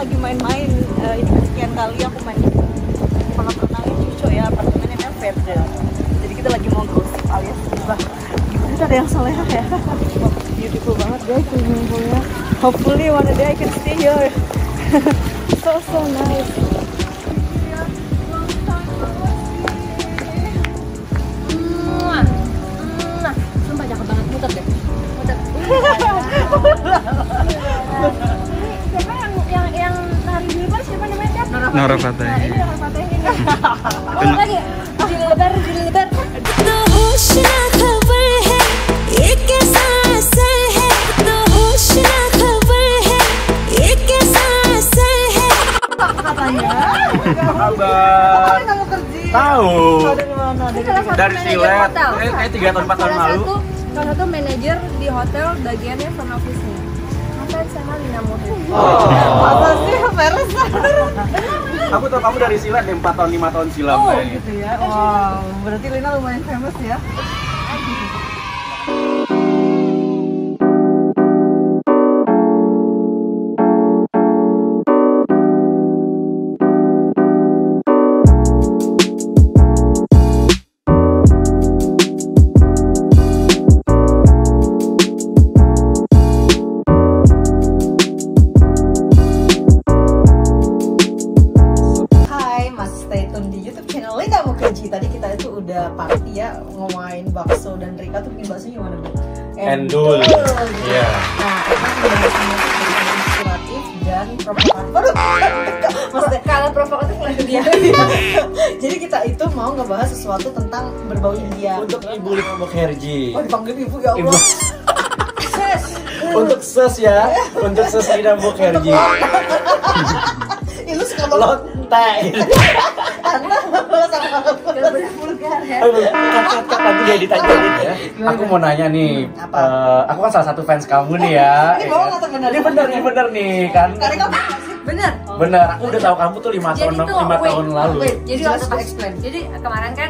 lagi main-main. Ini sekian kali aku main kolam renangnya cucu ya, apartemennya Verde. Jadi kita lagi mau gosip alias bah, gimana ada yang soleha ya. Beautiful banget guys swimming poolnya. Hopefully one day I can stay here. So nice. Sumpah cakep banget, muter deh. Muter. Siapa yang nari di depan, siapa namanya? Nora Fateh. Nah, ini Nora Fateh ini. Oh, lagi. Jili lebar. Apa kabar? Kamu kerja? Tahu. Dari mana? Dari Silet. Kayak 3 tahun 4 tahun lalu. Salah satu manajer di hotel bagiannya front office-nya. Ngapain sama Lina Mohe? Masa sih Veres? Aku tahu kamu dari Silet 4 tahun 5 tahun silam Oh kayaknya. gitu ya. Wow, berarti Lina lumayan famous ya. Tadi kita itu udah party ya, ngomongin bakso dan Rika tuh bikin bakso gimana Bu? Endul. Iya. Nah, emang bahasanya inspiratif dan provokatif. Maksudnya Kalau provokatif mulai dia. jadi kita itu mau ngebahas sesuatu tentang berbau India. Untuk Ibu Lina Mukherjee. Oh dipanggil ibu ya Allah. Ses. Untuk ses ya. Untuk ses Lina Mukherjee. Lu suka banget. Lontek. Karena sama aku. Kalau benar vulgar ya. Kat nanti dia ditanyain ya. Aku mau nanya nih. Apa? Aku kan salah satu fans kamu nih ya. Ini bohong atau benar? Ini bener nih kan. Karena kamu sih. Bener. Bener, aku udah tahu kamu tuh 5 tahun lalu. Jadi Just waktu to pas explain. jadi kemarin kan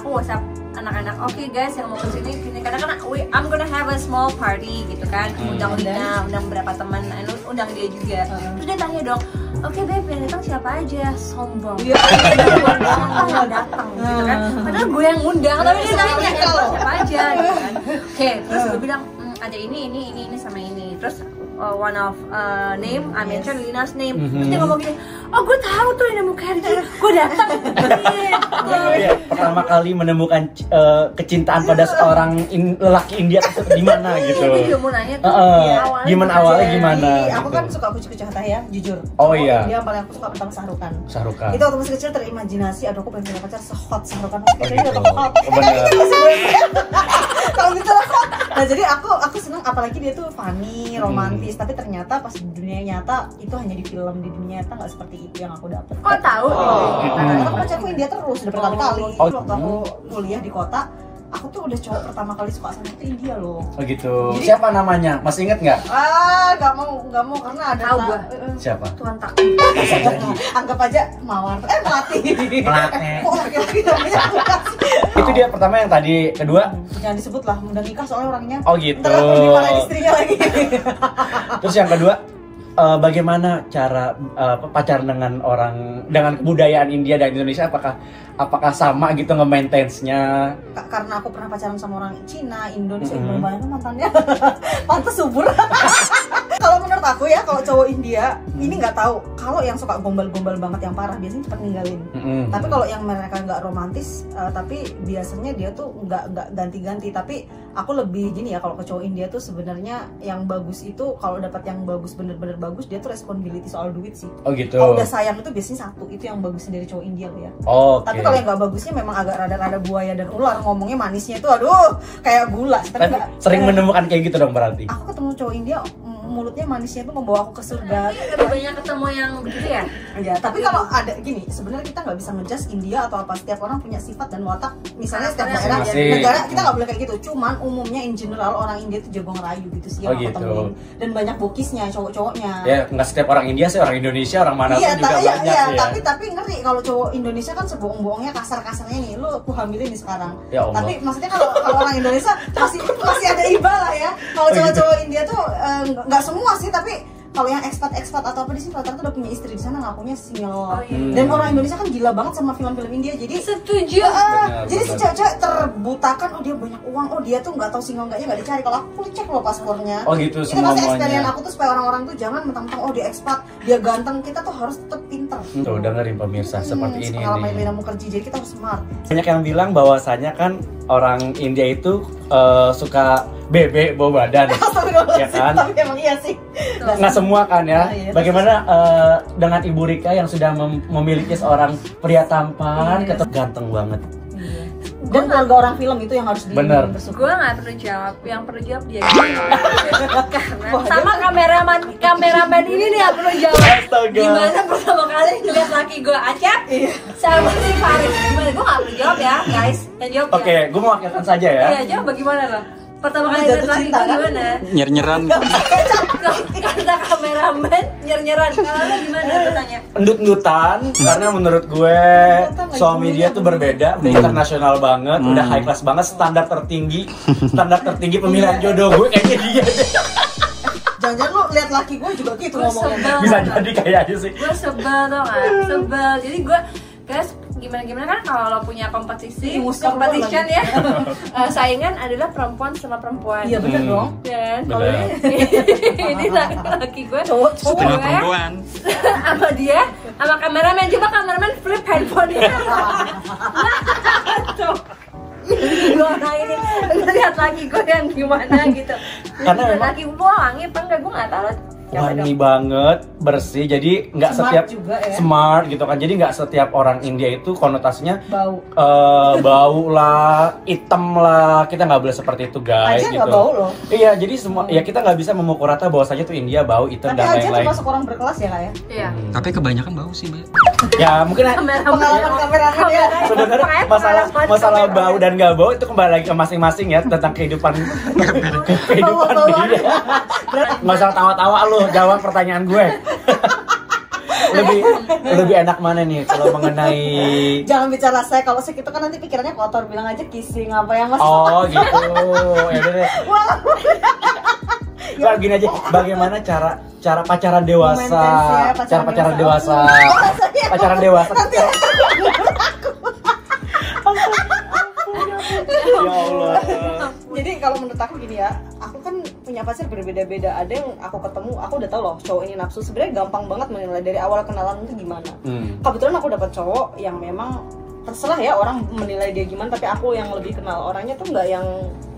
aku WhatsApp anak-anak, oke guys yang mau kesini gini, karena kan I'm gonna have a small party gitu kan, undang Lina, undang beberapa teman, undang dia juga. Terus dia tanya dong, oke Beb, yang datang siapa aja? Sombong. Iya. Nggak datang gitu kan. Padahal gue yang ngundang, tapi dia tanya yang datang siapa aja gitu kan. Oke, terus gue bilang ada ini sama ini. Terus one of name, I mention Lina's name. Terus dia ngomong gini, oh gue tahu tuh Lina Mukherjee, gue datang. Iya, pertama kali menemukan kecintaan pada seorang lelaki India tersebut di mana gitu. Gue juga mau nanya tuh, Gimana awalnya gimana? Aku gitu. kan suka kucu-kucu Hatta ya, jujur. Oh iya. Dia yang paling aku suka pertama Shah Rukh Khan. Shah Rukh Khan. Itu waktu masih kecil terimajinasi, aduh aku pengen punya pacar se-hot Shah Rukh Khan. Oh gitu. Oh, bener. Kalau gitu lah hot. Nah jadi aku seneng, apalagi dia tuh funny, romantis. Tapi ternyata pas di dunia nyata itu hanya di film, di dunia nyata nggak seperti itu yang aku dapet. kok tahu? Karena aku pacarku India terus, udah berkali-kali. Oh. Waktu aku kuliah di kota, aku tuh udah cowok pertama kali suka sama itu India loh. Oh gitu. Jadi- Siapa namanya? Masih inget nggak? Nggak mau karena ada Tahu gua. Siapa? Tuan tak. Bisa jadi. Anggap aja mawar, melati. Melati. Kok laki-laki namanya Itu dia pertama yang tadi, kedua. jangan disebut lah, mudah nikah soalnya orangnya. Oh gitu. Ntar aku dimarahin istrinya lagi. Terus yang kedua, bagaimana cara pacaran dengan kebudayaan India dan Indonesia? Apakah sama gitu nge-maintain-nya? Karena aku pernah pacaran sama orang Cina, Indonesia, banyak mantannya. Pantes subur. Kalau menurut aku ya, kalau cowok India ini nggak tahu. Kalau yang suka gombal-gombal banget yang parah biasanya cepat ninggalin. Tapi kalau yang mereka nggak romantis, tapi biasanya dia tuh nggak ganti-ganti. Tapi aku lebih gini ya, kalau ke cowok India tuh sebenarnya yang bagus itu kalau dapat yang bagus, bener-bener bagus, dia tuh responsibility soal duit sih. Oh gitu. Kalau udah sayang itu biasanya satu, itu yang bagusnya dari cowok India loh ya. Oh, Tapi kalau yang nggak bagusnya memang agak rada-rada buaya dan ular, ngomongnya manisnya itu aduh kayak gula. Tapi sering menemukan kayak gitu dong berarti. Aku ketemu cowok India, mulutnya manisnya itu membawa aku ke surga. Lebih banyak ketemu yang begitu ya? Ya, tapi kalau ada gini, sebenarnya kita nggak bisa ngejudge India atau apa, setiap orang punya sifat dan watak. Misalnya setiap daerah, Masing-masing. negara kita nggak boleh kayak gitu. Cuman umumnya in general orang India itu jago ngerayu gitu sih yang Oh, aku gitu. temuin. Dan banyak bokisnya, cowok-cowoknya. Ya nggak setiap orang India sih, orang Indonesia, orang mana Iya, pun juga banyak iya, sih ya. tapi ngeri kalau cowok Indonesia kan sebohong-bohongnya kasar-kasarnya nih, lu aku hamilin nih sekarang. Ya Allah. Tapi maksudnya kalau orang Indonesia masih ada iba lah ya. Kalau cowok-cowok India tuh nggak semua sih, tapi kalau yang ekspat atau apa di sini rata-rata udah punya istri di sana, ngakunya single. iya. Dan orang Indonesia kan gila banget sama film-film India, jadi Setuju. jadi si cewek-cewek terbutakan, oh dia banyak uang, oh dia tuh nggak tahu single nggaknya nggak dicari. Kalau aku cek loh paspornya. Oh gitu, Itu semua pasti semuanya. experience aku tuh supaya orang-orang tuh jangan mentang-mentang oh dia ekspat, dia ganteng, kita tuh harus tetap pinter. Tuh dengerin pemirsa seperti ini Pengalaman nih. Lina Mukherjee, jadi kita harus smart. Banyak yang bilang bahwasanya kan orang India itu suka bebek bawa badan. Ya kan? Tapi emang iya sih. Nggak semua kan ya. Iya, Bagaimana dengan Ibu Rika yang sudah memiliki seorang pria tampan, Iya. ganteng banget. Dan keluarga orang film itu yang harus Bener. bersyukur. Gue nggak perlu jawab, yang perlu jawab dia. Karena sama kameraman ini nih yang perlu jawab. Astaga. Gimana pertama kali ngeliat laki gue Acep sama si Faris? Gimana? Gue nggak perlu jawab ya, guys. Yang jawab Oke, ya. gue mewakilkan saja ya. Iya, jawab bagaimana lo? Pertama kali Jatuh ngeliat laki cinta, gue kan? gimana? Nyer-nyeran. Kata kameramen nyer-nyeran. Kalau lo gimana? Gue tanya. Endut-endutan karena menurut gue suami dia tuh berbeda, udah internasional banget, udah high class banget, standar tertinggi pemilihan jodoh gue kayaknya dia deh. Jangan-jangan lu lihat laki gue juga gitu Gue ngomongnya. sebel. Bisa jadi kayaknya sih. Gue sebel tau gak? Sebel. Jadi gue guys gimana kan kalau lo punya kompetisi, Musuh competition lagi. ya, saingan adalah perempuan sama perempuan. Iya bener dong. Dan kalau Bener. ini laki gue Cowok Setengah perempuan. sama dia sama kameramen, coba kameramen flip handphonenya. Tuh. Dua orang ini lihat laki gue yang gimana gitu. Karena Jadi memang- laki gue wangi apa enggak gue nggak tahu. Coba Wangi dong. banget, bersih, jadi nggak Smart setiap juga ya. smart gitu kan. Jadi nggak setiap orang India itu konotasinya bau. bau lah, hitam lah. Kita nggak boleh seperti itu guys. Aja gitu. nggak bau loh. Iya, jadi semua ya kita nggak bisa memukul rata bahwasanya tuh India bau, hitam Tapi dan aja lain-lain. termasuk orang berkelas ya kak ya. Iya. Tapi kebanyakan bau sih, Mbak. Ya mungkin Pengalaman kameramen ya. sebenarnya masalah bau dan nggak bau itu kembali lagi ke masing-masing ya tentang kehidupan Bau-bauan. dia. Nggak usah tawa-tawa lu, jawab pertanyaan gue. lebih enak mana nih kalau mengenai Jangan bicara saya, kalau saya itu kan nanti pikirannya kotor, bilang aja kissing apa yang mas. oh gitu ya udah deh. Nah, gini aja, bagaimana cara pacaran dewasa, Romantis ya, cara pacaran dewasa, Bahasanya pacaran dewasa. nanti Ya Allah. jadi kalau menurut aku gini ya, aku kan punya pacar berbeda-beda. Ada yang aku ketemu, aku udah tahu loh cowok ini nafsu. Sebenarnya gampang banget menilai dari awal kenalan itu gimana. Kebetulan aku dapat cowok yang memang terserah ya orang menilai dia gimana, tapi aku yang lebih kenal orangnya tuh nggak yang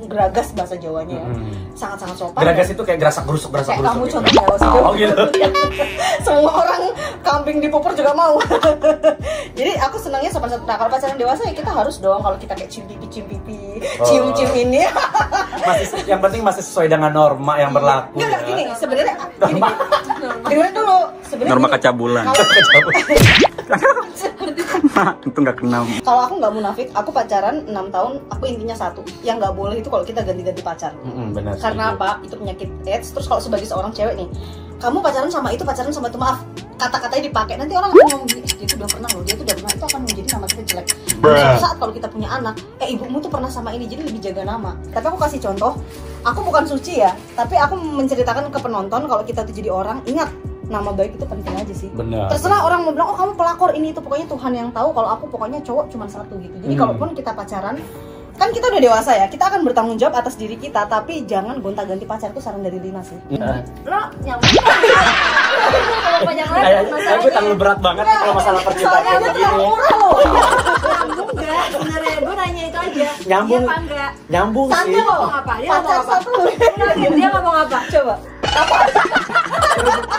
geragas bahasa Jawanya ya. Sangat-sangat sopan. Geragas itu kayak gerasak gerusuk Kayak kamu gitu. contohnya loh sih. Oh gitu. Semua orang kambing dipupur juga mau. Jadi aku senangnya sopan santun. Nah, kalau pacaran dewasa ya kita harus dong, kalau kita kayak cium pipi, cium ini. Yang penting masih sesuai dengan norma yang berlaku. Enggak, ya. gini, sebenarnya gini. Dengerin dulu. Sebenarnya Norma gini, kecabulan. Itu nggak kenal. Kalau aku nggak munafik, aku pacaran 6 tahun, aku intinya satu. Yang nggak boleh itu kalau kita ganti-ganti pacar. Benar. Karena apa? Itu penyakit AIDS. Terus kalau sebagai seorang cewek nih, kamu pacaran sama itu, maaf, kata-katanya dipakai, nanti orang akan ngomong gini, dia tuh udah pernah loh, dia tuh udah pernah, itu akan menjadi nama kita jelek. Suatu saat kalau kita punya anak, ibumu tuh pernah sama ini, jadi lebih jaga nama. Tapi aku kasih contoh, aku bukan suci ya, tapi aku menceritakan ke penonton kalau kita tuh jadi orang, ingat, nama baik itu penting aja sih. Benar. Terserah orang mau bilang, oh kamu pelakor ini itu, pokoknya Tuhan yang tahu. Kalau aku pokoknya cowok cuma satu gitu. Jadi kalaupun kita pacaran, kan kita udah dewasa ya, kita akan bertanggung jawab atas diri kita, tapi jangan gonta-ganti pacar. Itu saran dari Lina sih. Lo nyambung kalau panjang lebar Kayaknya masalahnya. gue terlalu berat banget nih kalau masalah percintaan Soalnya kayak itu begini. murah loh. Nyambung nggak sebenarnya? Gue nanya itu aja. Nyambung. Dia apa enggak? Nyambung Santai sih. loh. Ngomong apa? Dia ngomong Pacar apa? satu. Dia ngomong apa? Coba.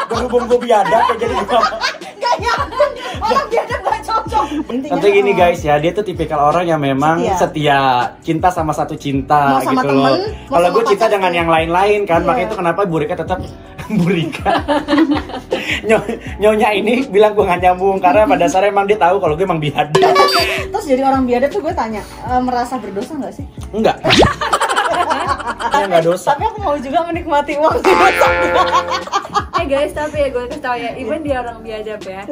Berhubung gue biadab ya jadi gue. Gak nyambung. Orang biadab gak cocok. Intinya, Nanti gini guys ya, dia tuh tipikal orang yang memang setia, cinta sama satu cinta Mau sama gitu temen, loh. mau Kalau sama gue cinta pacar dengan tuh. yang lain-lain kan, Iya. makanya itu kenapa Bu Rika tetap Bu Rika. Nyonya ini bilang gue gak nyambung karena pada dasarnya emang dia tahu kalau gue emang biadab. Terus jadi orang biadab tuh gue tanya, merasa berdosa gak sih? Enggak. Dia nggak dosa. Tapi aku mau juga menikmati uang. Guys, tapi ya gue kasih tau ya, even dia orang biadab ya.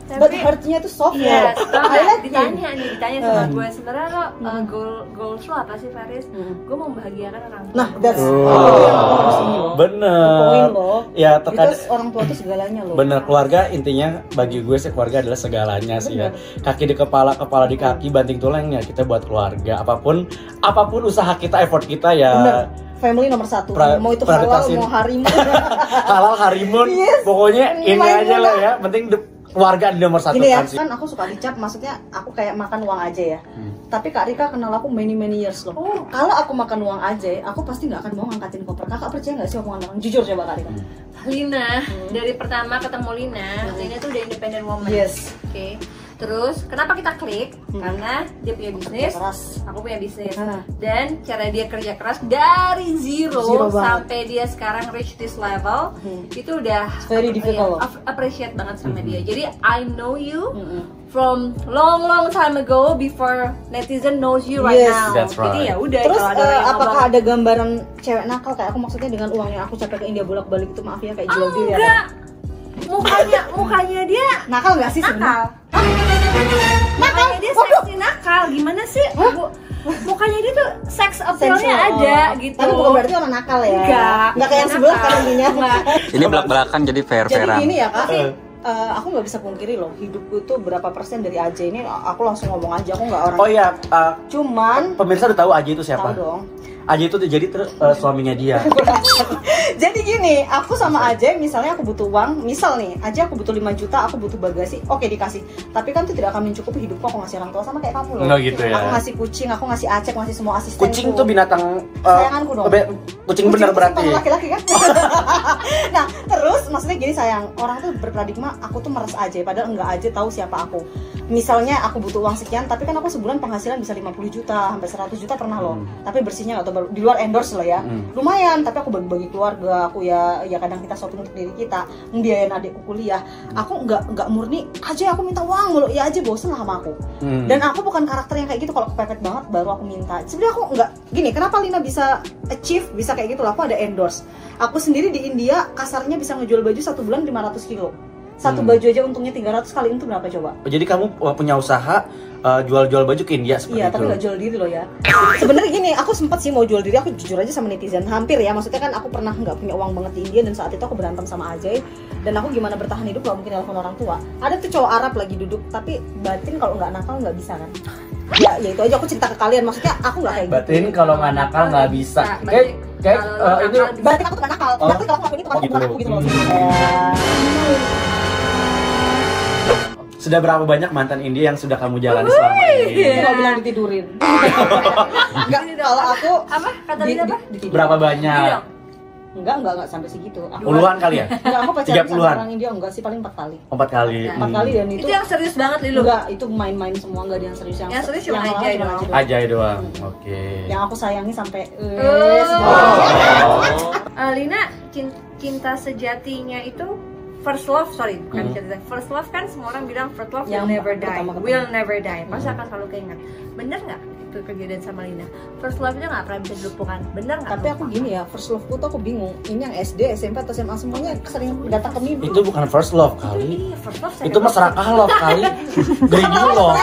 But heart-nya tuh soft Yes, ya. ditanya sama gue sebenarnya lo goals lo apa sih Faris? Gue mau membahagiakan orang tua. Nah, that's bener. Ya terkadang orang tua tuh segalanya loh. bener, keluarga intinya bagi gue sih keluarga adalah segalanya sih ya. Kaki di kepala, kepala di kaki, banting tulang ya kita buat keluarga. Apapun usaha kita, effort kita ya. Bener. Family nomor satu. Mau itu halal, mau harimau. Halal, harimau, Yes. Pokoknya ini aja lah ya. Penting keluarga di nomor satu Gini ya, kan sih. kan aku suka dicap, maksudnya aku kayak makan uang aja ya. Tapi Kak Rika kenal aku many years loh. Kalau aku makan uang aja, aku pasti nggak akan mau ngangkatin koper. Kakak percaya nggak sih omongan orang? Jujur coba Kak Rika. Lina, dari pertama ketemu Lina tuh udah independent woman. Yes. Oke. Terus kenapa kita klik? Karena dia punya bisnis, Keras. aku punya bisnis, Ah. dan cara dia kerja keras dari zero banget. sampai dia sekarang reach this level, itu udah Very difficult. appreciate banget sama dia. Jadi I know you from long time ago before netizen knows you right Yes. now. That's right. Jadi ya udah. Terus kalau ada orang yang apakah ngomong, ada gambaran cewek nakal kayak aku, maksudnya dengan uang yang aku capek ke India bolak-balik itu, maaf ya, kayak jual diri ya? enggak, mukanya dia Nakal nggak sih sebenarnya? nakal. Mukanya dia seksi nakal, gimana sih? Mukanya dia tuh sex appeal-nya ada gitu. Tapi bukan berarti orang nakal ya? Enggak kayak yang sebelah kan intinya. Ini belak-belakan jadi Jadi fair-fairan. gini ya Kak, aku nggak bisa pungkiri loh, hidupku tuh berapa persen dari Aja ini, aku langsung ngomong aja, aku nggak orang. Oh iya, Cuman pemirsa udah tahu Aji itu siapa? tahu dong. Aji itu jadi suaminya dia. Jadi gini, aku sama Aja misalnya aku butuh uang, misal nih, Aja aku butuh 5 juta, aku butuh bagasi, oke dikasih. Tapi kan itu tidak akan mencukupi hidupku, aku ngasih orang tua sama kayak kamu loh. Oh gitu ya. Aku ngasih kucing, aku ngasih Acek, ngasih semua asistenku. Kucing tuh binatang Sayanganku dong. Kucing bener itu berarti. simpang laki-laki kan. Nah terus maksudnya gini sayang, orang tuh berparadigma aku tuh meres Aja, padahal enggak Aja tahu siapa aku. Misalnya aku butuh uang sekian, tapi kan aku sebulan penghasilan bisa 50 juta sampai 100 juta pernah loh. Tapi bersihnya nggak tahu, di luar endorse lah ya. Lumayan, tapi aku bagi-bagi keluarga, aku ya kadang kita shopping untuk diri kita, membiayain adikku kuliah. Aku nggak murni Aja aku minta uang mulu, ya Aja bosen lah sama aku. Dan aku bukan karakter yang kayak gitu, kalau kepepet banget baru aku minta. Sebenarnya aku nggak gini, kenapa Lina bisa achieve, bisa kayak gitu lah, aku ada endorse. Aku sendiri di India kasarnya bisa ngejual baju 1 bulan 500 kilo. Satu baju aja untungnya 300, kali itu berapa coba? Jadi kamu punya usaha jual-jual baju ke India seperti Iya, itu. tapi gak jual diri loh ya. Sebenarnya gini, aku sempat sih mau jual diri, aku jujur aja sama netizen, hampir ya. Maksudnya kan aku pernah nggak punya uang banget di India, dan saat itu aku berantem sama Ajay. Dan aku gimana bertahan hidup, gak mungkin telepon orang tua. Ada tuh cowok Arab lagi duduk, tapi batin kalau nggak nakal nggak bisa kan? Ya itu aja aku cerita ke kalian. Maksudnya aku nggak kayak gitu. Batin kalau nggak nakal nggak bisa. Kayak itu Batin aku tuh gak nakal. Tapi kalau aku ngelakuin itu bukan aku gitu loh. Sudah berapa banyak mantan India yang sudah kamu jalani selama ini? Kalau bilang ditidurin. Enggak, kalau aku apa kata dia apa? ditidurin. Berapa banyak? Enggak sampai segitu. Puluhan kali ya? Enggak, aku pacaran sama 30-an? orang India enggak sih, paling 4 kali. 4 kali. 4 kali, dan itu yang serius banget Lilu. enggak, itu main-main semua, enggak ada yang serius. Yang serius cuma yang Ajay lain doang. cuma Aja doang. Oke. Yang aku sayangi sampai Lina, cinta sejatinya itu first love, bukan cinta. First love kan semua orang bilang first love will Yang never die, pertama ketemu. will never die. Pasti akan selalu keinget. Bener nggak itu kejadian sama Lina? First love-nya nggak pernah bisa dilupakan. Bener nggak? Tapi aku gini ya, first love ku tuh aku bingung. Ini yang SD, SMP atau SMA semuanya sering datang ke mimpi. Itu bukan first love kali. Iya, first love. Itu mah serakah love kali. Breeding love.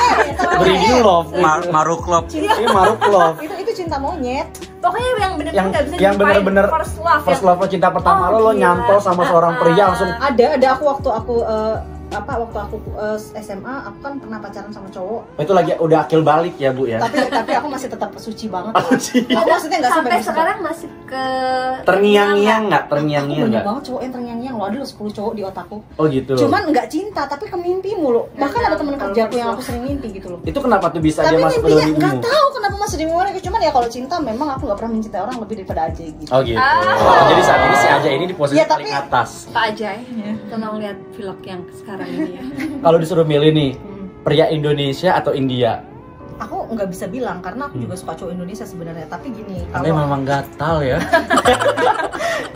Breeding love. Maruk love. Ini maruk love. Itu cinta monyet. Pokoknya yang bener-bener nggak bisa Yang dilupain, bener-bener first love. lo cinta pertama lo gila. nyantol sama seorang pria langsung. Ada aku waktu aku SMA, aku kan pernah pacaran sama cowok. Itu lagi udah akil balik ya Bu ya. Tapi aku masih tetap suci banget. Suci. Aku maksudnya nggak sampai Sampai bisa. sekarang masih ke Terngiang-ngiang nggak? Aku Terngiang-ngiang banyak nggak? banget cowok yang terngiang-ngiang loh, ada loh 10 cowok di otakku. Oh gitu. Cuman nggak cinta, tapi ke mimpi mulu. Bahkan ada teman kalau kerjaku yang first aku sering mimpi gitu loh. Itu kenapa tuh bisa Tapi dia masuk ke mimpinya dalam nggak mimpimu? tahu kenapa masuk di memori. Cuman ya kalau cinta memang aku nggak pernah mencintai orang lebih daripada aja gitu. Oh gitu. Jadi saat ini si Aja ini di posisi Ya, paling tapi- atas. Pak Ajay. Tolong lihat vlog yang sekarang ini ya. Kalau disuruh milih nih, pria Indonesia atau India? Aku nggak bisa bilang karena aku juga suka cowok Indonesia sebenarnya. Tapi gini, Karena memang gatal ya.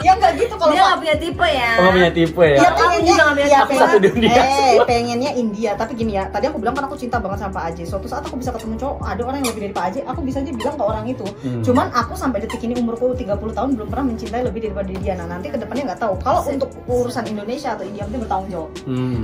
ya nggak gitu kalau Dia nggak punya tipe ya. Oh, punya tipe ya. ya Kamu pengennya juga nggak punya Aku satu dunia. pengennya India. Tapi gini ya, tadi aku bilang kan aku cinta banget sama Pak Aje. Suatu saat aku bisa ketemu cowok, ada orang yang lebih dari Pak Aje, aku bisa aja bilang ke orang itu. Cuman aku sampai detik ini umurku 30 tahun belum pernah mencintai lebih daripada dia. Nah nanti kedepannya nggak tahu. Kalau untuk urusan Indonesia atau India, penting bertanggung jawab.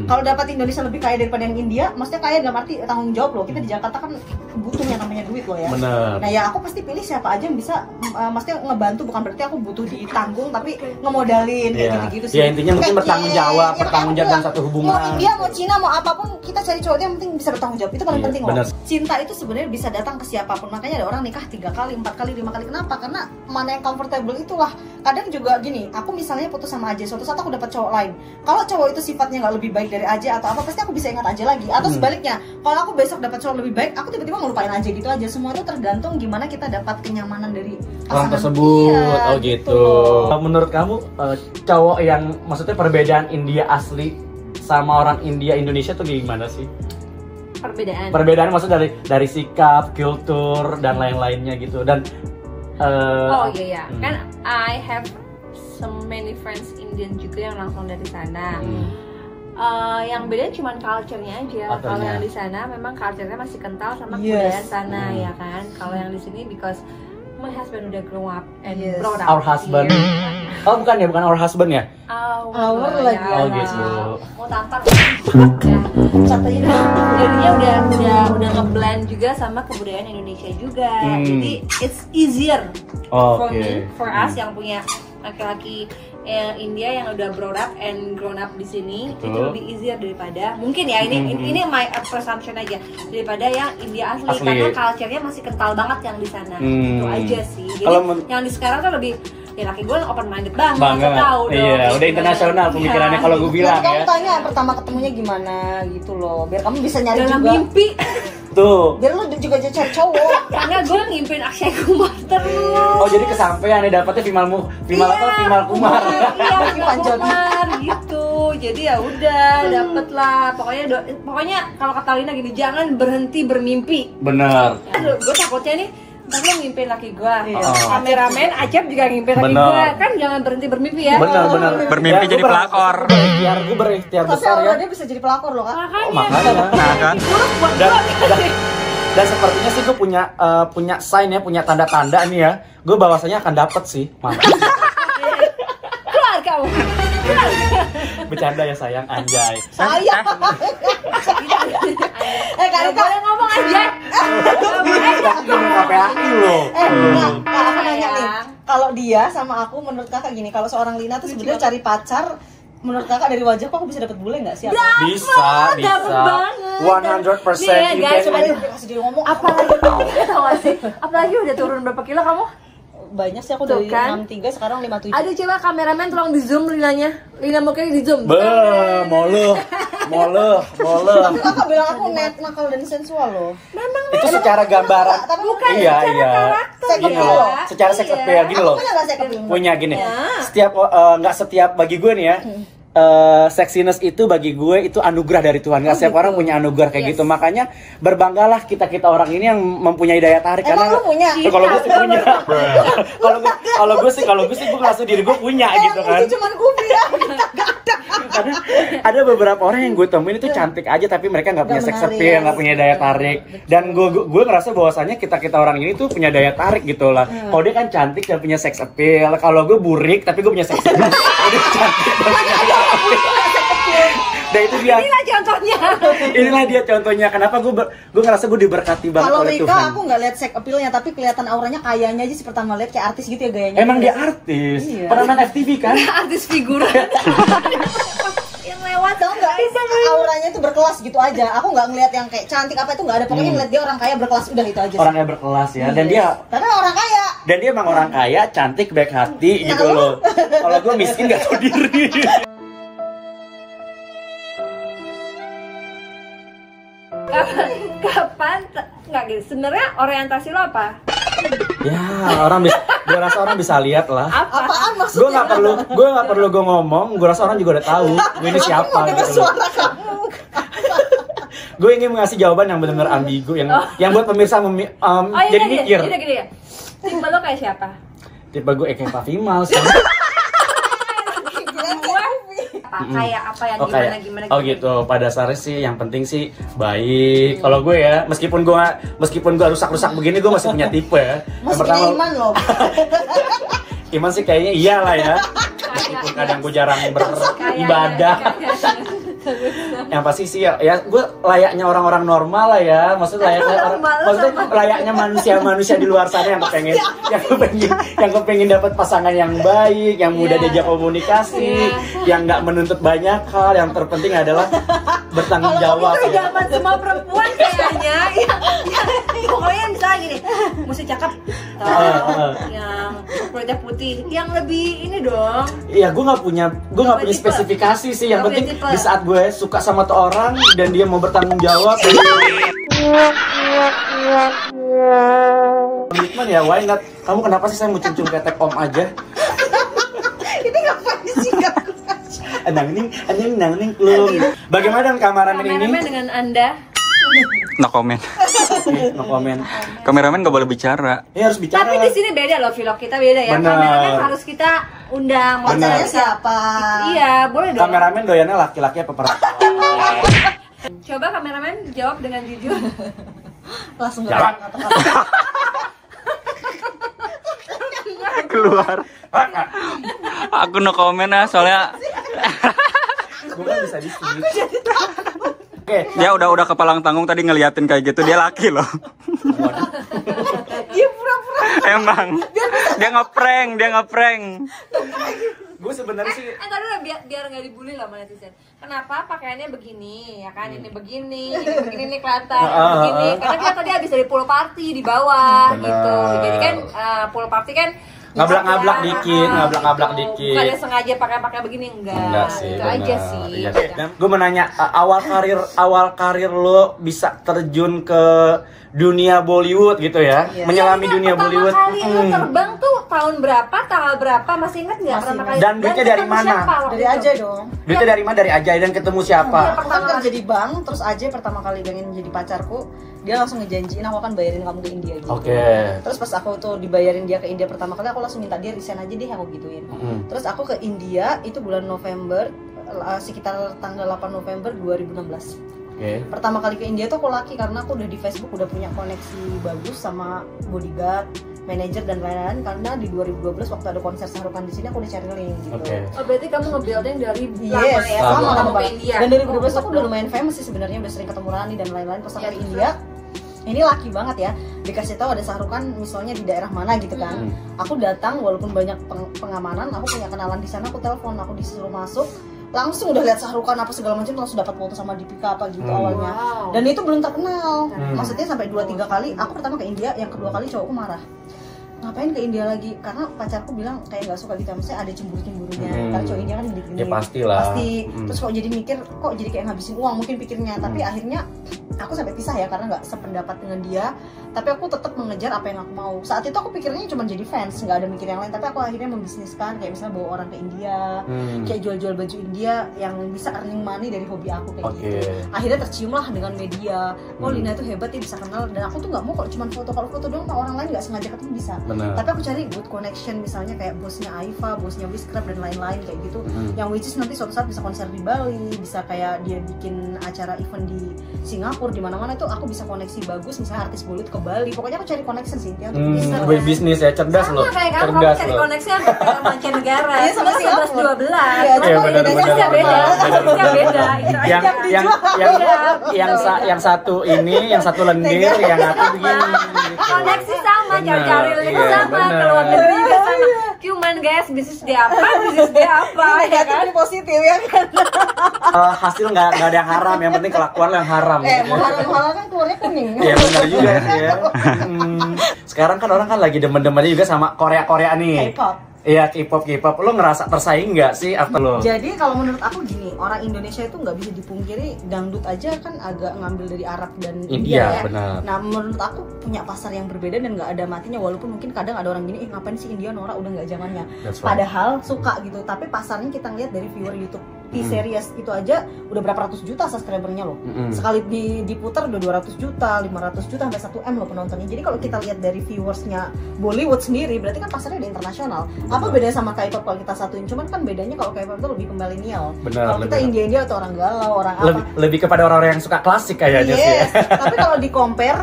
Kalau dapat Indonesia lebih kaya daripada yang India, maksudnya kaya dalam arti tanggung jawab loh. Kita di Jakarta kan butuh yang namanya duit loh ya. Bener. Nah ya aku pasti pilih siapa aja yang bisa, maksudnya ngebantu, bukan berarti aku butuh ditanggung, tapi ngemodalin kayak gitu-gitu sih. Ya intinya mungkin Kayak, bertanggung jawab, ya, bertanggung jawab dalam satu hubungan. Mau India, mau Cina, mau apapun, kita cari cowok yang penting bisa bertanggung jawab. Itu paling Iya, penting bener. loh. Cinta itu sebenarnya bisa datang ke siapapun. Makanya ada orang nikah 3 kali, 4 kali, 5 kali. Kenapa? Karena mana yang comfortable itulah. Kadang juga gini, aku misalnya putus sama Aja, suatu saat aku dapat cowok lain. Kalau cowok itu sifatnya nggak lebih baik dari Aja atau apa, pasti aku bisa ingat Aja lagi. Atau sebaliknya, kalau aku besok dapat cowok lebih baik, aku tiba-tiba ngelupain Aja gitu aja. Semua itu tergantung gimana kita dapat kenyamanan dari Orang pasangan. tersebut. Iya, Oh gitu. loh. Menurut kamu cowok yang maksudnya perbedaan India asli sama orang India Indonesia tuh gimana sih? Perbedaan. Perbedaan maksudnya dari sikap, kultur dan lain-lainnya gitu. Dan Oh iya. Kan I have so many friends Indian juga yang langsung dari sana. Yang beda cuma culture-nya aja. Kalau yang di sana memang culture-nya masih kental sama kebudayaan sana ya kan. Kalau yang di sini because my husband udah grow up and brought up Our husband. here. Oh bukan ya, bukan our husband ya? Our lagi. Oh gitu. Mau tampar. Ya. Jadinya udah ngeblend juga sama kebudayaan Indonesia juga. Jadi it's easier for me, for us yang punya laki-laki India yang udah brought up and grown up di sini. Itu lebih easier daripada mungkin ya ini my presumption aja, daripada yang India asli. Karena culture-nya masih kental banget yang di sana. Itu aja sih. Jadi yang di sekarang tuh lebih ya laki gue open minded banget, tahu dong. Iya, udah internasional pemikirannya kalau gue bilang Nanti kamu ya. tanya pertama ketemunya gimana gitu loh, biar kamu bisa nyari Dalam juga. mimpi. Tuh. Biar lu juga cari cowok. Karena gue ngimpin Akshay Kumar terus. Oh jadi kesampaian nih dapetnya Vimal Kumar. Iya, Vimal Kumar gitu. Jadi ya udah dapet lah. Pokoknya kalau kata Lina gini, jangan berhenti bermimpi. Bener. Gue takutnya nih, ntar lo ngimpin laki gue. Kameramen Acep juga ngimpin laki gue. Kan jangan berhenti bermimpi ya. Bener. Bermimpi jadi pelakor. Gue berikhtiar Tapi besar ya. orang dia bisa jadi pelakor loh kan. Makanya. Nah kan? Dan sepertinya sih gue punya sign ya, punya tanda-tanda nih ya. Gue bahwasanya akan dapet sih. Mantap. Keluar kamu. Bercanda ya sayang, anjay. Saya. Kali Boleh ngomong aja. Tapi gue mau KPAI loh. enggak, kalau aku nanya nih. Kalau dia sama aku, menurut kakak gini, kalau seorang Lina tuh sebenarnya cari pacar, menurut kakak dari wajah kok aku bisa dapet bule nggak sih? Bisa. Dapet banget. 100% Nih, you guys, can- Kasih dia ngomong. Apalagi tau gak sih? Apalagi udah turun berapa kilo kamu? Banyak sih, aku Tuh dari kan? 63 sekarang 57. Ada coba kameramen tolong di zoom Linanya. Lina mukanya di zoom. Moluh. Tapi kakak bilang aku net, nakal dan sensual loh. Itu secara gambaran. Tapi Bukan Iya, secara iya. karakter Gini ya. loh, secara seks Iya. appeal gini loh. punya nggak saya kepingin? Punya gini. Ya. Setiap nggak setiap bagi gue nih ya. Sexiness itu bagi gue itu anugerah dari Tuhan. Nggak setiap orang punya anugerah kayak gitu. Makanya berbanggalah kita orang ini yang mempunyai daya tarik. Emang lu punya? Tuh, kalau gue sih punya. kalau gue sih gue ngerasa diri gue punya gitu kan. Itu cuman gue bilang. Karena ada beberapa orang yang gue temuin itu cantik aja tapi mereka nggak punya Nggak sex menarik. appeal, nggak punya daya tarik. Dan gue ngerasa bahwasannya kita orang ini tuh punya daya tarik gitu lah. Kalau dia kan cantik dan punya sex appeal, kalau gue burik tapi gue punya sex appeal. Dia cantik dan punya daya tarik. Dan itu dia. Inilah dia contohnya. Kenapa gue ngerasa gue diberkati banget Kalau oleh Rika Tuhan. aku nggak lihat sex appealnya, tapi kelihatan auranya kayaknya aja sih pertama lihat kayak artis gitu ya gayanya. Emang dia artis. Iya. Pernah main FTV kan? Artis figuran. Yang lewat Tau nggak? Auranya itu berkelas gitu aja. Aku nggak ngeliat yang kayak cantik apa itu nggak ada. Pokoknya ngeliat dia orang kaya berkelas, udah itu aja. sih. Orangnya berkelas ya. Dan dia Karena orang kaya. Dan dia emang orang kaya, cantik, baik hati gitu loh. Kalau gue miskin gak tau diri. kapan nggak gitu. Sebenarnya orientasi lo apa? Ya gue rasa orang bisa lihat lah. Apaan Gue maksudnya? nggak perlu gue ngomong. Gue rasa orang juga udah tahu gue ini siapa Dengar gitu loh. suara kamu. gue ingin ngasih jawaban yang benar-benar ambigu, yang buat pemirsa jadi mikir. Gini ya. Tipe lo kayak siapa? Tipe gue kayak Pavimal sih. Kayak apa yang gimana Oh gitu. Pada dasarnya sih yang penting sih baik. Kalau gue ya, meskipun gue rusak-rusak begini, gue masih punya tipe ya. Masih punya iman loh. Iman sih kayaknya iyalah ya. Meskipun kadang gue jarang beribadah. Yang pasti sih ya gue layaknya orang-orang normal lah ya. Maksudnya layaknya manusia-manusia di luar sana yang kepengen dapat pasangan yang baik, yang mudah diajak komunikasi, yang nggak menuntut banyak hal. Yang terpenting adalah bertanggung jawab. Itu zaman semua perempuan kayaknya. Pokoknya misalnya gini, mesti cakep, yang kulitnya putih, yang lebih ini dong. Iya, gue nggak punya spesifikasi sih. Yang penting di saat gue suka sama tuh orang dan dia mau bertanggung jawab. Komitmen ya, why not? Kamu kenapa sih saya mau cium ketek om aja? Ini ngapain sih? Nang klum. Bagaimana dengan kameramen ini? Kameramen dengan Anda? No comment. No comment. Kameramen nggak boleh bicara. Ya harus bicara. Tapi di sini beda loh, vlog kita beda ya. Bener. Kameramen harus kita undang. Pacarnya siapa? Iya, boleh dong. Kameramen doyannya laki-laki apa perempuan? Coba kameramen jawab dengan jujur. Langsung Jawab. Keluar. Aku no comment soalnya. Gue kan bisa di sini. Oke. Dia udah kepalang tanggung tadi ngeliatin kayak gitu, dia laki loh. Dia pura-pura. Emang. Dia ngeprank. Gue sebenarnya sih. Entar dulu biar nggak dibully lah sama netizen. Kenapa pakaiannya begini, ya kan? Ini begini nih kelihatan, begini. Karena kita tadi habis dari pool party di bawah gitu. Jadi kan pool party kan ngablak dikit. Bukannya sengaja pakai begini, enggak sih. Itu aja sih. Iya. Gue mau nanya, awal karir lo bisa terjun ke dunia Bollywood gitu ya? Iya. Menyelami dunia Bollywood. Pertama kali lo terbang tuh tahun berapa, tanggal berapa, masih inget nggak pertama kali? Dan duitnya dari ketemu mana? siapa waktu Dari itu? Ajay dong. Duitnya dari mana? Dari Ajay. Dan ketemu siapa? Aku kan kerja di bank, terus Ajay pertama kali pengen jadi pacarku, dia langsung ngejanjiin aku akan bayarin kamu ke India gitu. Oke. Terus pas aku tuh dibayarin dia ke India pertama kali, aku langsung minta dia resign aja deh, aku gituin. Terus aku ke India itu bulan November, sekitar tanggal 8 November 2016. Pertama kali ke India tuh aku laki karena aku udah di Facebook udah punya koneksi bagus sama bodyguard, manajer dan lain-lain, karena di 2012 waktu ada konser Shah Rukh Khan di sini aku udah cari link gitu. Oh, berarti kamu nge-building dari Yes, lama lama ke banget. India. Dan 2012 aku udah lumayan famous sih sebenarnya, udah sering ketemu Rani dan lain-lain. Pas aku ke India, ini laki banget ya, dikasih tahu ada Shah Rukh Khan misalnya di daerah mana gitu kan. Aku datang walaupun banyak pengamanan, aku punya kenalan di sana, aku telepon, aku disuruh masuk, langsung udah lihat Shah Rukh Khan apa segala macam, langsung dapat foto sama Deepika apa gitu awalnya. Dan itu belum terkenal. Maksudnya sampai 2-3 kali aku pertama ke India, yang kedua kali cowokku marah. Ngapain ke India lagi? Karena pacarku bilang kayak nggak suka gitu, maksudnya ada cemburu-cemburunya. Karena cowok India kan gini-gini. Ya pastilah. Pasti. Terus kok jadi mikir, kok jadi kayak ngabisin uang mungkin pikirnya. Tapi akhirnya aku sampai pisah ya karena nggak sependapat dengan dia. Tapi aku tetap mengejar apa yang aku mau. Saat itu aku pikirnya cuma jadi fans, nggak ada mikir yang lain. Tapi aku akhirnya membisniskan, kayak misalnya bawa orang ke India, kayak jual-jual baju India yang bisa earning money dari hobi aku kayak gitu. Akhirnya tercium lah dengan media. Oh, Lina itu hebat ya, bisa kenal. Dan aku tuh nggak mau kalau cuma foto, kalau foto doang orang lain nggak sengaja ketemu bisa. Tapi aku cari good connection, misalnya kayak bosnya Aifa, bosnya Whiskrap dan lain-lain kayak gitu. Yang which is nanti suatu saat bisa konser di Bali, bisa kayak dia bikin acara event di Singapura, di mana-mana itu aku bisa koneksi bagus, misalnya artis Bollywood ke Bali. Pokoknya aku cari connection sih intinya untuk bisnis ya, cerdas loh. Sama kayak kamu cari koneksi sama mancanegara. Iya, sama si 11-12. Iya, benar-benar beda. Yang satu ini, yang satu lendir, yang satu begini. Koneksi sama, cari itu sama, keluar negeri juga sama. Cuman guys, bisnis dia apa, ya kan? Positif ya kan. Hasil nggak ada yang haram, yang penting kelakuan yang haram. Mahal kan keluarnya kuning. Iya benar juga sih ya. Sekarang kan orang kan lagi demen-demennya juga sama Korea nih. K-pop. Iya, K-pop. Lo ngerasa tersaing nggak sih apa lo? Jadi kalau menurut aku gini, orang Indonesia itu nggak bisa dipungkiri, dangdut aja kan agak ngambil dari Arab dan India ya. Benar. Nah menurut aku punya pasar yang berbeda dan nggak ada matinya, walaupun mungkin kadang ada orang gini, ngapain sih India norak, udah nggak zamannya. Padahal suka gitu, tapi pasarnya kita ngeliat dari viewer YouTube T-series itu aja udah berapa ratus juta subscribernya loh. Sekali diputar udah 200 juta, 500 juta sampai 1 M loh penontonnya. Jadi kalau kita lihat dari viewersnya Bollywood sendiri, berarti kan pasarnya udah internasional. Apa bedanya sama K-pop kalau kita satuin? Cuman kan bedanya kalau K-pop itu lebih ke milenial. Kalau kita India atau orang galau, orang apa? Lebih kepada orang-orang yang suka klasik kayaknya sih. Yes. Tapi kalau di compare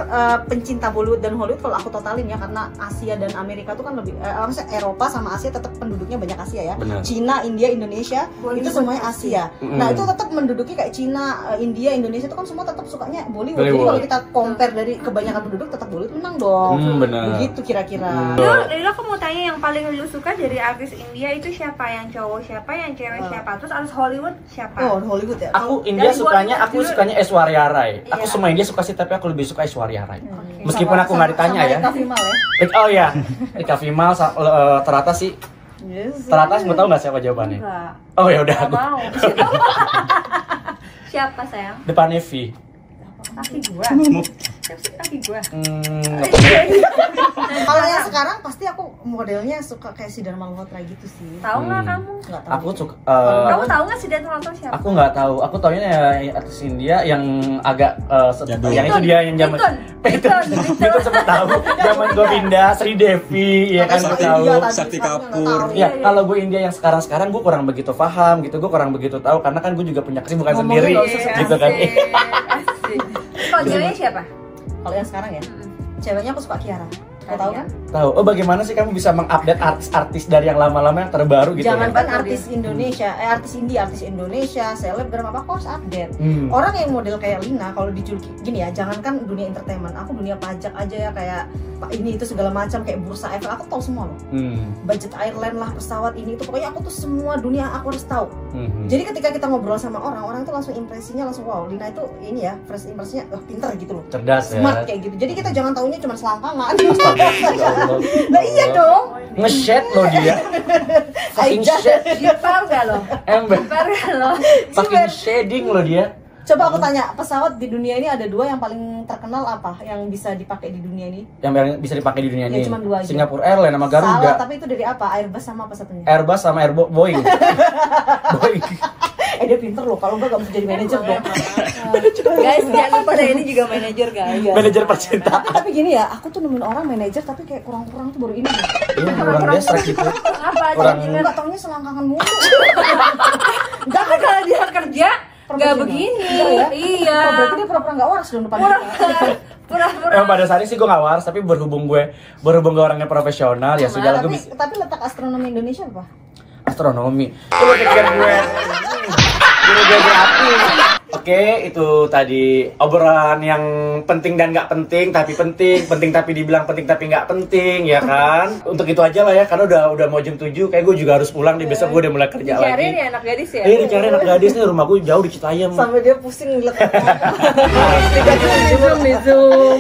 pencinta Bollywood dan Hollywood, kalau aku totalin ya, karena Asia dan Amerika tuh kan lebih maksudnya Eropa sama Asia tetap penduduknya banyak Asia ya. Cina, India, Indonesia itu semuanya Asia. Nah itu tetap menduduki kayak Cina, India, Indonesia itu kan semua tetap sukanya Bollywood. Jadi kalau kita compare dari kebanyakan penduduk tetap Bollywood menang dong. Begitu kira-kira. Jadi aku mau tanya yang paling lu suka dari artis India itu siapa? Yang cowok siapa? Yang cewek siapa? Terus artis Hollywood siapa? Oh Hollywood ya. Aku India sukanya Aishwarya Rai. Aku semua India suka sih, tapi aku lebih suka Aishwarya Rai. Meskipun aku nggak ditanya ya. Rika Vimal ya. Oh ya, Rika Vimal ternyata sih. Ternyata mau tahu nggak siapa jawabannya? Enggak. Oh ya udah aku. Mau. Siapa sayang? Depannya V. Kaki gua. Siapa sih kaki gua? Kalau yang sekarang pasti aku modelnya suka kayak si Dharma Malhotra gitu sih. Tahu nggak kamu? Nggak tahu. Aku suka. Kamu tahu nggak si Dharma Malhotra siapa? Aku nggak tahu. Aku taunya ya artis India yang agak yang itu dia yang zaman itu sempat tahu. Zaman Govinda, Sri Devi, ya kan gue tahu. Sakti Kapur. Ya kalau gue India yang sekarang gue kurang begitu paham gitu. Gue kurang begitu tahu karena kan gue juga punya kesibukan sendiri gitu kan. Kalau ceweknya siapa? Kalau yang sekarang ya, ceweknya aku suka Kiara. Kau tahu kan? Tahu. Oh bagaimana sih kamu bisa mengupdate artis-artis dari yang lama-lama yang terbaru gitu? Jangankan artis Indonesia, artis Indonesia, selebgram apa, aku harus update. Orang yang model kayak Lina, kalau dijuluki gini ya, jangankan dunia entertainment, aku dunia pajak aja ya, kayak ini itu segala macam kayak bursa efek, aku tahu semua loh. Budget airline lah, pesawat ini itu, pokoknya aku tuh semua dunia aku harus tahu. Jadi ketika kita ngobrol sama orang itu langsung impresinya langsung wow, Lina itu ini ya, first impresinya pinter gitu loh. Cerdas ya. Smart kayak gitu. Jadi kita jangan taunya cuma selangkangan. Nah iya dong. Nge-shade loh dia. Fucking shade. Gipar gak lo? Gipar gak lo? Fucking shading loh dia. Coba aku tanya, pesawat di dunia ini ada dua yang paling terkenal apa? Yang bisa dipakai di dunia ini? Yang bisa dipakai di dunia ini? Cuma dua aja. Singapore Airlines sama Garuda. Salah, tapi itu dari apa? Airbus sama apa satunya? Airbus sama Boeing. Boeing. Dia pinter loh, kalau enggak bisa jadi manajer dong. Guys, jangan lupa deh, ini juga manajer guys. Manajer percintaan. Tapi gini ya, aku tuh nemuin orang manajer tapi kayak kurang-kurang tuh baru ini. Ini kurang desrek gitu. Apa? Enggak taunya selangkangan mulu. Enggak kan kalau dia kerja nggak begini. Iya. Oh, berarti dia pura-pura nggak waras dong depan kita. Pura-pura. Pada saat ini sih gue nggak waras, tapi berhubung gue orangnya profesional ya sudah. Tapi letak astronomi Indonesia apa? Astronomi. Coba pikir gue. Guru geografi. Oke, itu tadi obrolan yang penting dan nggak penting tapi penting tapi dibilang penting tapi nggak penting ya kan. Untuk itu aja lah ya, karena udah mau jam 7, kayak gue juga harus pulang nih, besok gue udah mulai kerja lagi. Dicari nih anak gadis ya? Iya dicari anak gadis nih, rumah gue jauh di Citayam. Sampai dia pusing ngeliat.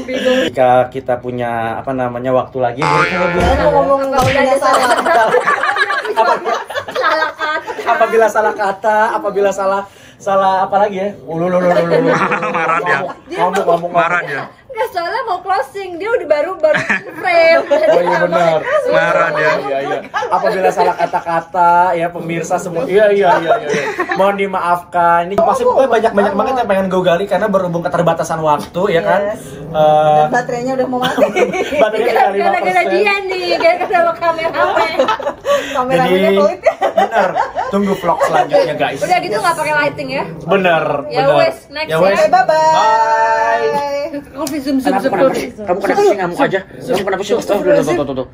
Bingung. Jika kita punya waktu lagi, ngomong nggak punya salah. apabila salah apa lagi ya? Marah dia. Marah dia. Nggak, soalnya mau closing, dia udah baru frame. Oh iya benar. Marah dia. Iya. Apabila salah kata-kata ya pemirsa semua. Iya. Mohon dimaafkan. Ini pasti pokoknya banyak banget yang pengen gue gali karena berhubung keterbatasan waktu ya kan. Dan baterainya udah mau mati. Baterainya tinggal 5%. Gara-gara dia nih, gara-gara kameramen. Kameramennya pelit ya. Bener. Tunggu vlog selanjutnya guys. Udah gitu nggak pakai lighting ya? Bener. Ya wes, next ya. Wes. Bye bye. Kopi zoom. Kamu kenapa sih ngamuk aja? Kamu kenapa sih? Tuh.